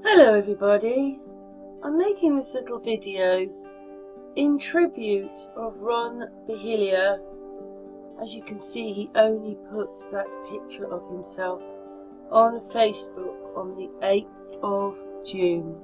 Hello everybody, I'm making this little video in tribute of Ron Bahilia. As you can see, he only puts that picture of himself on Facebook on the 8th of June.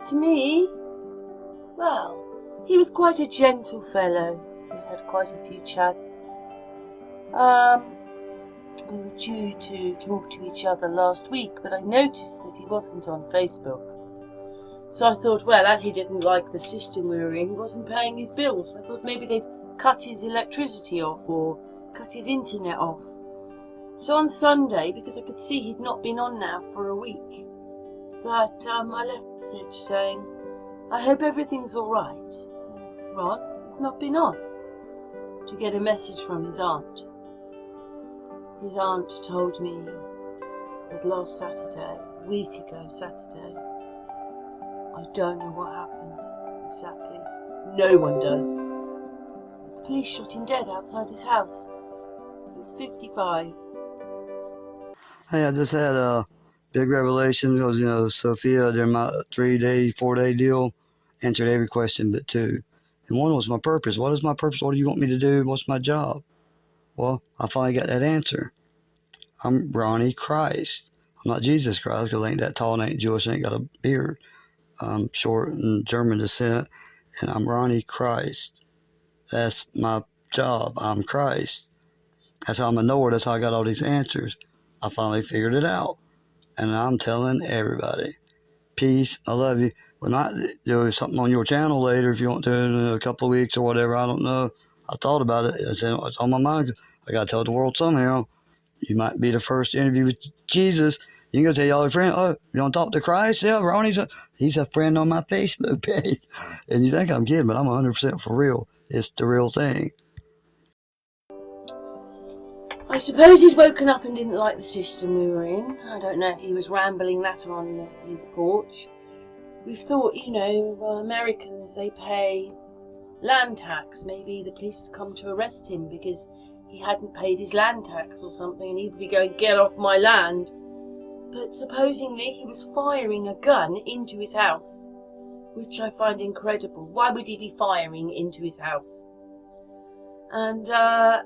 To me, well, he was quite a gentle fellow. We'd had quite a few chats. We were due to talk to each other last week, but I noticed that he wasn't on Facebook. So I thought, well, as he didn't like the system we were in, he wasn't paying his bills. I thought maybe they'd cut his electricity off or cut his internet off. So on Sunday, because I could see he'd not been on now for a week, that I left a message saying, I hope everything's all right. Ron, you've not been on. To get a message from his aunt. His aunt told me that last Saturday, a week ago Saturday, I don't know what happened exactly. No one does. But the police shot him dead outside his house. He was 55. Hey, I just had a big revelation because, Sophia, during my 4-day deal, answered every question but two. And one was my purpose. What is my purpose? What do you want me to do? What's my job? Well, I finally got that answer. I'm Ronnie Christ. I'm not Jesus Christ because I ain't that tall and I ain't Jewish and I ain't got a beard. I'm short and German descent, and I'm Ronnie Christ. That's my job. I'm Christ. That's how I'm a knower. That's how I got all these answers. I finally figured it out, and I'm telling everybody. Peace. I love you. We might do something on your channel later if you want to in a couple of weeks or whatever. I don't know. I thought about it. It's on my mind. I got to tell the world somehow. You might be the first interview with Jesus. You can go tell all your friends, oh, you want to talk to Christ? Yeah, he's a friend on my Facebook page. And you think I'm kidding, but I'm 100% for real. It's the real thing. I suppose he'd woken up and didn't like the system we were in. I don't know if he was rambling that on his porch. We've thought, Americans, they pay land tax. Maybe the police had come to arrest him because he hadn't paid his land tax or something, and he'd be going, get off my land. But supposedly he was firing a gun into his house, which I find incredible. Why would he be firing into his house? And a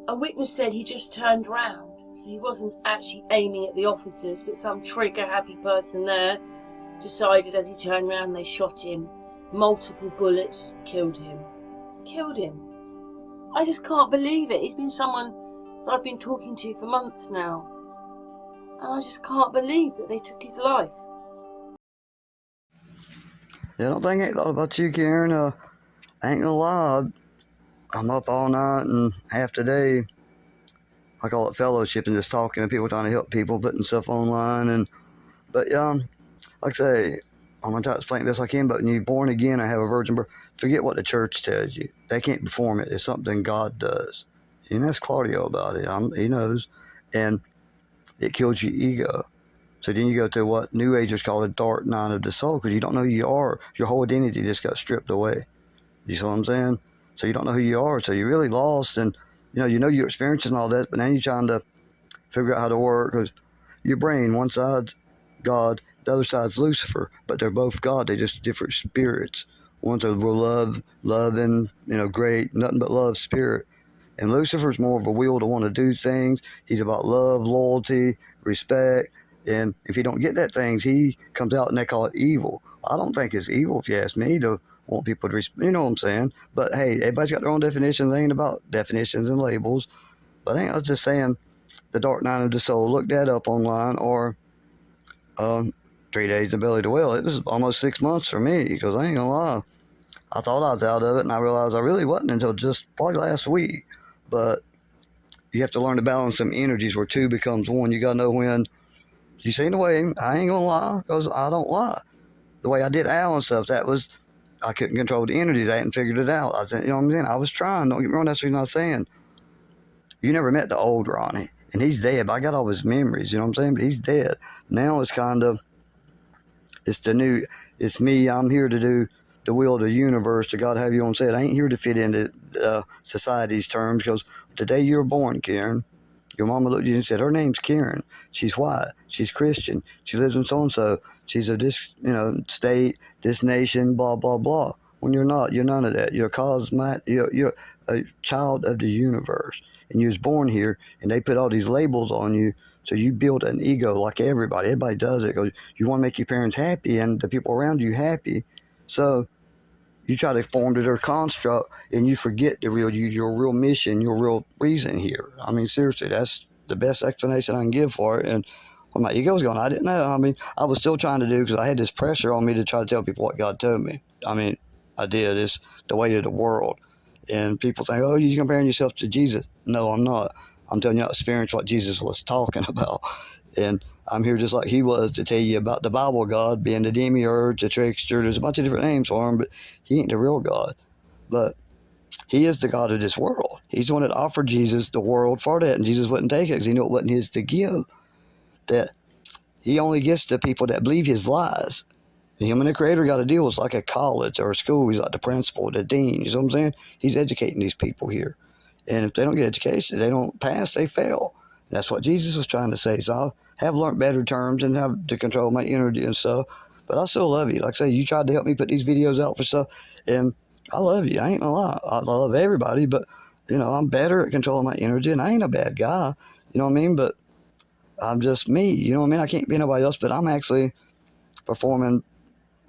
witness said he just turned round. So he wasn't actually aiming at the officers, but some trigger-happy person there decided as he turned round they shot him. Multiple bullets, killed him. Killed him. I just can't believe it. He's been someone that I've been talking to for months now. And I just can't believe that they took his life. Yeah, I don't think I ain't thought about you, Karen. I ain't gonna lie. I'm up all night and half the day. I call it fellowship and just talking to people, trying to help people, putting stuff online. But like I say, I'm going to try to explain the best I can, but when you're born again or have a virgin birth, forget what the church tells you. They can't perform it. It's something God does. And that's Claudio about it. He knows. And it kills your ego. So then you go to what New Agers call the dark night of the soul, because you don't know who you are. Your whole identity just got stripped away. You see what I'm saying? So you don't know who you are. So you're really lost. And, you know your experiences and all that, but now you're trying to figure out how to work, because your brain, one side's God, the other side's Lucifer, but they're both God. They're just different spirits. One's a loving, great, nothing but love spirit. And Lucifer's more of a will to want to do things. He's about love, loyalty, respect. And if you don't get that things, he comes out and they call it evil. I don't think it's evil, if you ask me, to want people to respect. You know what I'm saying? But hey, everybody's got their own definitions. It ain't about definitions and labels. But I was just saying, the dark night of the soul. Look that up online, or 3 days to belly to whale. It was almost 6 months for me, because I ain't gonna lie. I thought I was out of it, and I realized I really wasn't until just probably last week. But you have to learn to balance some energies where two becomes one. You gotta know when. You see, the way I ain't gonna lie, because I don't lie. The way I did Al and stuff, that was, I couldn't control the energies. I hadn't figured it out. You know what I'm saying? I was trying. Don't get me wrong. That's what I'm not saying. You never met the old Ronnie, and he's dead. But I got all his memories. You know what I'm saying? But he's dead. Now it's kind of, it's me. I'm here to do the will of the universe. To God have you on set. I ain't here to fit into society's terms, because the day you were born, Karen, Your mama looked at you and said, her name's Karen. She's white. She's Christian. She lives in so-and-so. She's of this, state, this nation, blah, blah, blah. When you're not, you're none of that. You're you're a child of the universe. And you was born here, and they put all these labels on you, so you build an ego like everybody. Everybody does it. You want to make your parents happy and the people around you happy. So you try to form their construct, and you forget the real you, your real mission, your real reason here. I mean, seriously, that's the best explanation I can give for it. And when my ego was going, I didn't know. I mean, I was still trying to do, because I had this pressure on me to try to tell people what God told me. I mean, I did. It's the way of the world. And people think, oh, you're comparing yourself to Jesus. No, I'm not. I'm telling you how to experience what Jesus was talking about. And I'm here just like he was to tell you about the Bible God being the demiurge, the trickster. There's a bunch of different names for him, but he ain't the real God. But he is the God of this world. He's the one that offered Jesus the world for that, and Jesus wouldn't take it because he knew it wasn't his to give. That he only gets to people that believe his lies. Him and the Creator got to deal with like a college or a school. He's like the principal, the dean. You know what I'm saying? He's educating these people here. And if they don't get education, they don't pass, they fail. And that's what Jesus was trying to say. So I have learned better terms and have to control my energy and stuff. But I still love you. Like I say, you tried to help me put these videos out for stuff. And I love you. I ain't gonna lie. I love everybody. But, I'm better at controlling my energy. And I ain't a bad guy. You know what I mean? But I'm just me. You know what I mean? I can't be nobody else. But I'm actually performing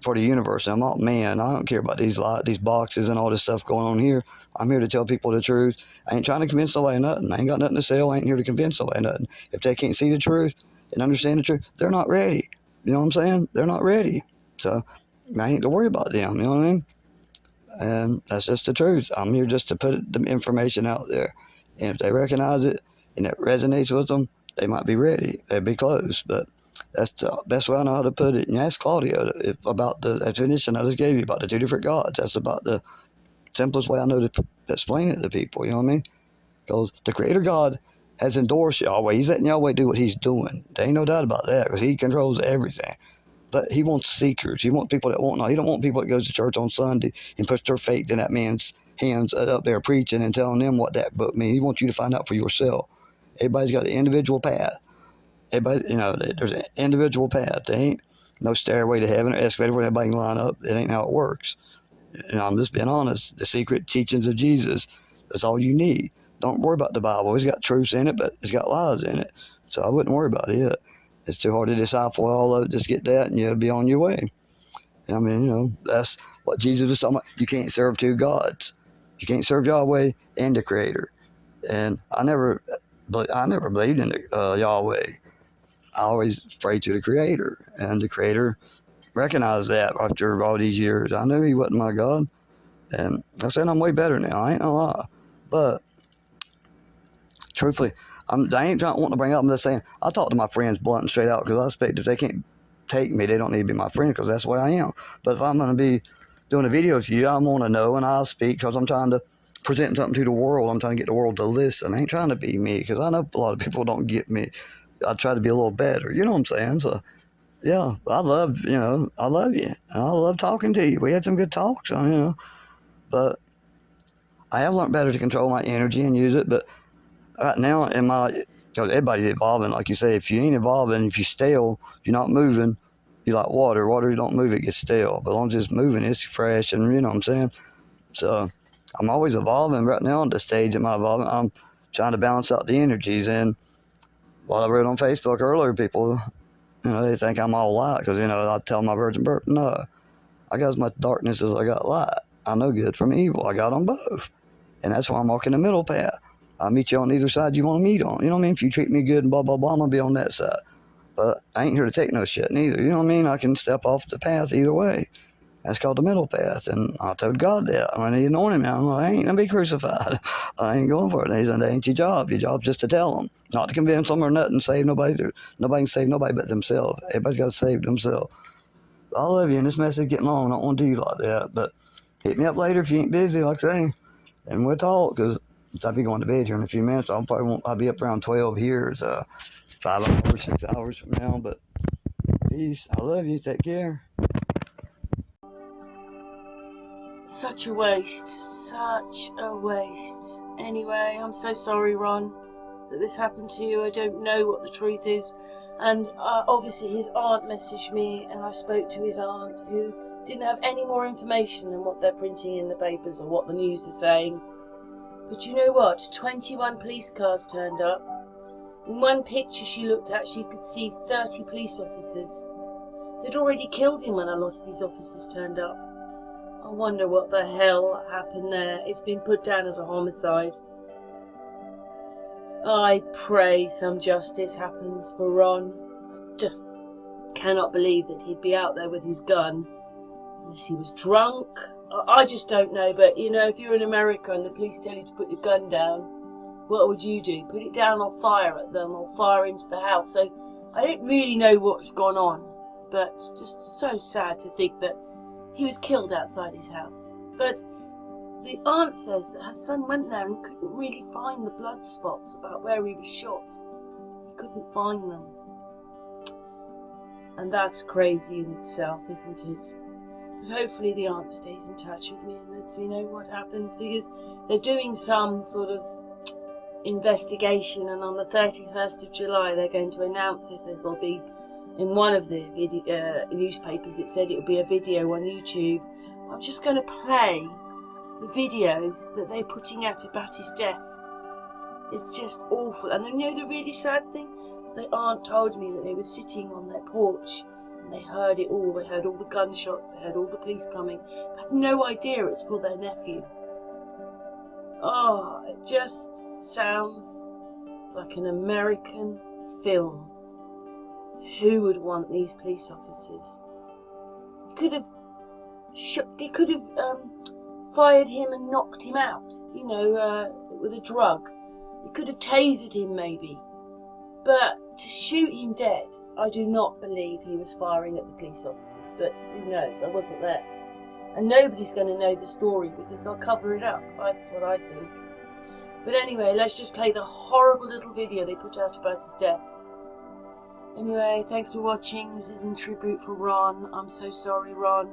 for the universe. I'm not man. I don't care about these boxes and all this stuff going on here. I'm here to tell people the truth. I ain't trying to convince nobody nothing. I ain't got nothing to sell. I ain't here to convince nobody nothing. If they can't see the truth and understand the truth, they're not ready. You know what I'm saying? They're not ready. So I ain't to worry about them. You know what I mean? And that's just the truth. I'm here just to put the information out there. And if they recognize it and it resonates with them, they might be ready. They'd be close. But that's the best way I know how to put it. And ask Claudio about the definition I just gave you about the two different gods. That's about the simplest way I know to explain it to people. You know what I mean? Because the Creator God has endorsed Yahweh. He's letting Yahweh do what he's doing. There ain't no doubt about that, because he controls everything. But he wants seekers. He wants people that won't know. He don't want people that goes to church on Sunday and puts their faith in that man's hands up there preaching and telling them what that book means. He wants you to find out for yourself. Everybody's got an individual path. Everybody, there's an individual path. There ain't no stairway to heaven or escalator where everybody can line up. It ain't how it works. And I'm just being honest. The secret teachings of Jesus, that's all you need. Don't worry about the Bible. It's got truths in it, but it's got lies in it. So I wouldn't worry about it. It's too hard to decipher all of it. Just get that and you'll be on your way. I mean, that's what Jesus was talking about. You can't serve two gods. You can't serve Yahweh and the Creator. And I never believed in Yahweh. I always prayed to the Creator. And the Creator recognized that after all these years. I knew he wasn't my God. And I'm saying I'm way better now. I ain't gonna lie. But truthfully, I ain't wanting to bring up. I'm just saying, I talk to my friends blunt and straight out, because I expect if they can't take me, they don't need to be my friend, because that's the way I am. But if I'm going to be doing a video to you, I want to know, and I'll speak, because I'm trying to present something to the world. I'm trying to get the world to listen. I ain't trying to be me, because I know a lot of people don't get me. I try to be a little better. You know what I'm saying? So, yeah, I love you. And I love talking to you. We had some good talks, but I have learned better to control my energy and use it. But right now, because everybody's evolving, like you say, if you ain't evolving, if you're stale, you're not moving, you're like water. Water, you don't move, it gets stale. But as long as it's moving, it's fresh, and you know what I'm saying? So I'm always evolving. Right now, at the stage of my evolving, I'm trying to balance out the energies. And what I wrote on Facebook earlier, people, they think I'm all light, because, I tell my virgin birth. No, I got as much darkness as I got light. I know good from evil. I got them both. And that's why I'm walking the middle path. I'll meet you on either side you want to meet on. You know what I mean? If you treat me good and blah, blah, blah, I'm going to be on that side. But I ain't here to take no shit neither. You know what I mean? I can step off the path either way. That's called the middle path. And I told God that. I need to anoint him now. I'm like, I ain't going to be crucified. I ain't going for it. He said, that ain't your job. Your job's just to tell them. Not to convince them or nothing, save nobody. Nobody can save nobody but themselves. Everybody's got to save themselves. I love you, and this message getting long. I don't want to do you like that. But hit me up later if you ain't busy, like I say. And we'll talk, because I'll be going to bed here in a few minutes. I'll be up around 12 here. It's 5 hours, 6 hours from now. But peace. I love you. Take care. Such a waste. Such a waste. Anyway, I'm so sorry, Ron. that this happened to you. I don't know what the truth is. And obviously his aunt messaged me, and I spoke to his aunt, who didn't have any more information than what they're printing in the papers or what the news is saying. But you know what? 21 police cars turned up. In one picture she looked at, she could see 30 police officers. They'd already killed him when a lot of these officers turned up. I wonder what the hell happened there. It's been put down as a homicide. I pray some justice happens for Ron. I just cannot believe that he'd be out there with his gun. Unless he was drunk. I just don't know, but you know, if you're in America and the police tell you to put your gun down, what would you do? Put it down or fire at them or fire into the house? So I don't really know what's gone on, but just so sad to think that he was killed outside his house. But the aunt says that her son went there and couldn't really find the blood spots about where he was shot. He couldn't find them. And that's crazy in itself, isn't it? But hopefully the aunt stays in touch with me and lets me know what happens, because they're doing some sort of investigation, and on the 31st of July they're going to announce it. It will be in one of the newspapers. It said it would be a video on YouTube. I'm just going to play the videos that they're putting out about his death. It's just awful. And you know the really sad thing? The aunt told me that they were sitting on their porch and they heard it all. They heard all the gunshots, they heard all the police coming. They had no idea it's for their nephew. Oh, it just sounds like an American film. Who would want these police officers? They could have fired him and knocked him out, you know, with a drug. They could have tasered him maybe. But to shoot him dead, I do not believe he was firing at the police officers. But who knows? I wasn't there. And nobody's going to know the story because they'll cover it up. That's what I think. But anyway, let's just play the horrible little video they put out about his death. Anyway, thanks for watching. This is in tribute for Ron. I'm so sorry, Ron.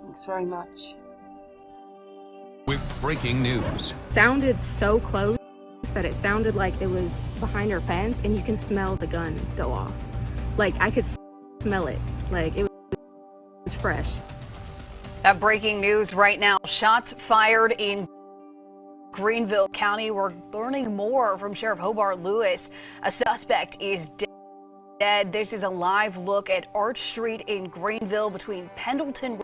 Thanks very much. With breaking news. Sounded so close that it sounded like it was behind her fence, and you can smell the gun go off. Like, I could smell it. Like, it was fresh. That breaking news right now. Shots fired in Greenville County. We're learning more from Sheriff Hobart Lewis. A suspect is dead. This is a live look at Arch Street in Greenville between Pendleton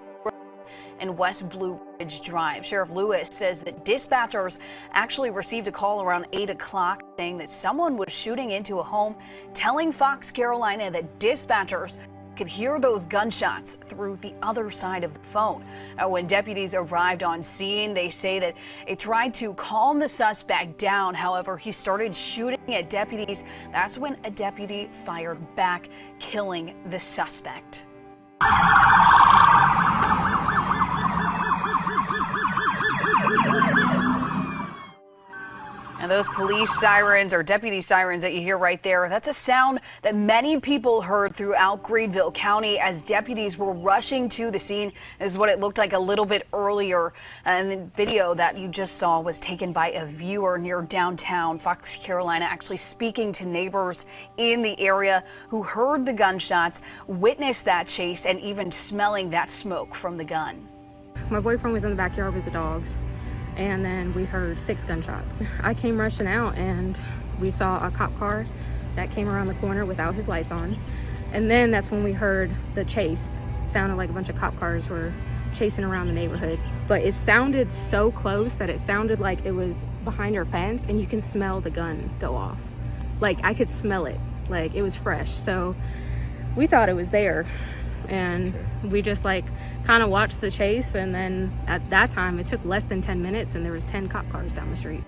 and West Blue Ridge Drive. Sheriff Lewis says that dispatchers actually received a call around 8 o'clock saying that someone was shooting into a home, telling Fox Carolina that dispatchers could hear those gunshots through the other side of the phone. When deputies arrived on scene, they say that it tried to calm the suspect down. However, he started shooting at deputies. That's when a deputy fired back, killing the suspect. And those police sirens or deputy sirens that you hear right there, that's a sound that many people heard throughout Greenville County as deputies were rushing to the scene. This is what it looked like a little bit earlier. And the video that you just saw was taken by a viewer near downtown Fox Carolina, actually speaking to neighbors in the area who heard the gunshots, witnessed that chase, and even smelling that smoke from the gun. My boyfriend was in the backyard with the dogs, and then we heard 6 gunshots. I came rushing out and we saw a cop car that came around the corner without his lights on. And then that's when we heard the chase. It sounded like a bunch of cop cars were chasing around the neighborhood. But it sounded so close that it sounded like it was behind her fence, and you can smell the gun go off. Like, I could smell it, like it was fresh. So we thought it was there. And we just kind of watched the chase, and then at that time it took less than 10 minutes and there was 10 cop cars down the street.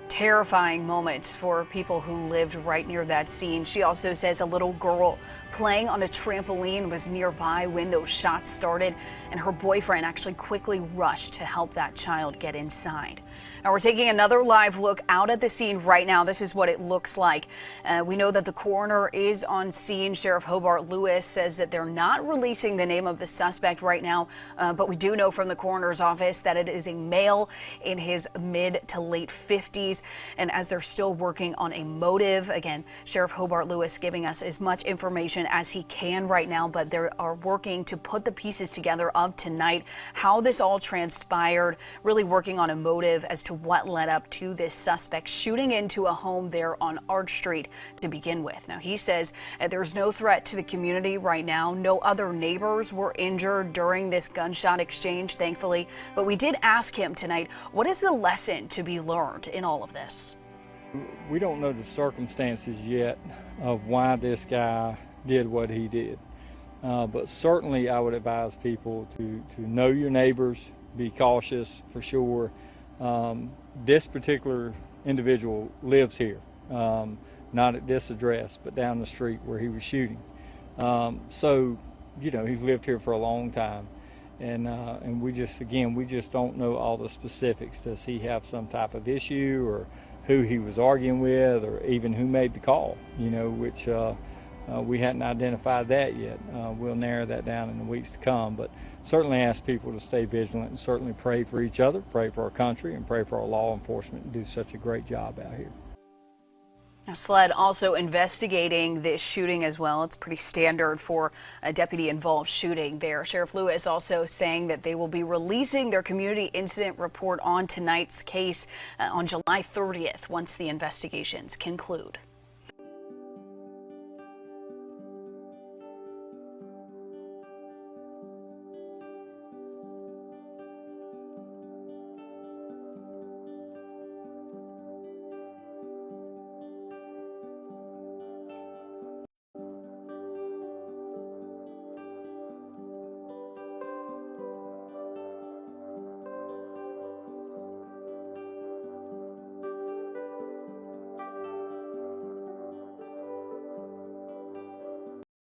Terrifying moments for people who lived right near that scene. She also says a little girl playing on a trampoline was nearby when those shots started, and her boyfriend actually quickly rushed to help that child get inside. Now we're taking another live look out at the scene right now. This is what it looks like. We know that the coroner is on scene. Sheriff Hobart Lewis says that they're not releasing the name of the suspect right now, but we do know from the coroner's office that it is a male in his mid to late 50s. and as they're still working on a motive. Again, Sheriff Hobart Lewis giving us as much information as he can right now, but they are working to put the pieces together of tonight, how this all transpired, really working on a motive as to what led up to this suspect shooting into a home there on Arch Street to begin with. Now, he says there's no threat to the community right now. No other neighbors were injured during this gunshot exchange, thankfully. But we did ask him tonight, what is the lesson to be learned in all of this? We don't know the circumstances yet of why this guy did what he did. But certainly I would advise people to know your neighbors, be cautious for sure. This particular individual lives here, not at this address, but down the street where he was shooting. So, you know, he's lived here for a long time. And we just don't know all the specifics. Does he have some type of issue, or who he was arguing with, or even who made the call, you know, which we hadn't identified that yet. We'll narrow that down in the weeks to come, but certainly ask people to stay vigilant and certainly pray for each other, pray for our country, and pray for our law enforcement and do such a great job out here. Now, SLED also investigating this shooting as well. It's pretty standard for a deputy-involved shooting there. Sheriff Lewis also saying that they will be releasing their community incident report on tonight's case on July 30th once the investigations conclude.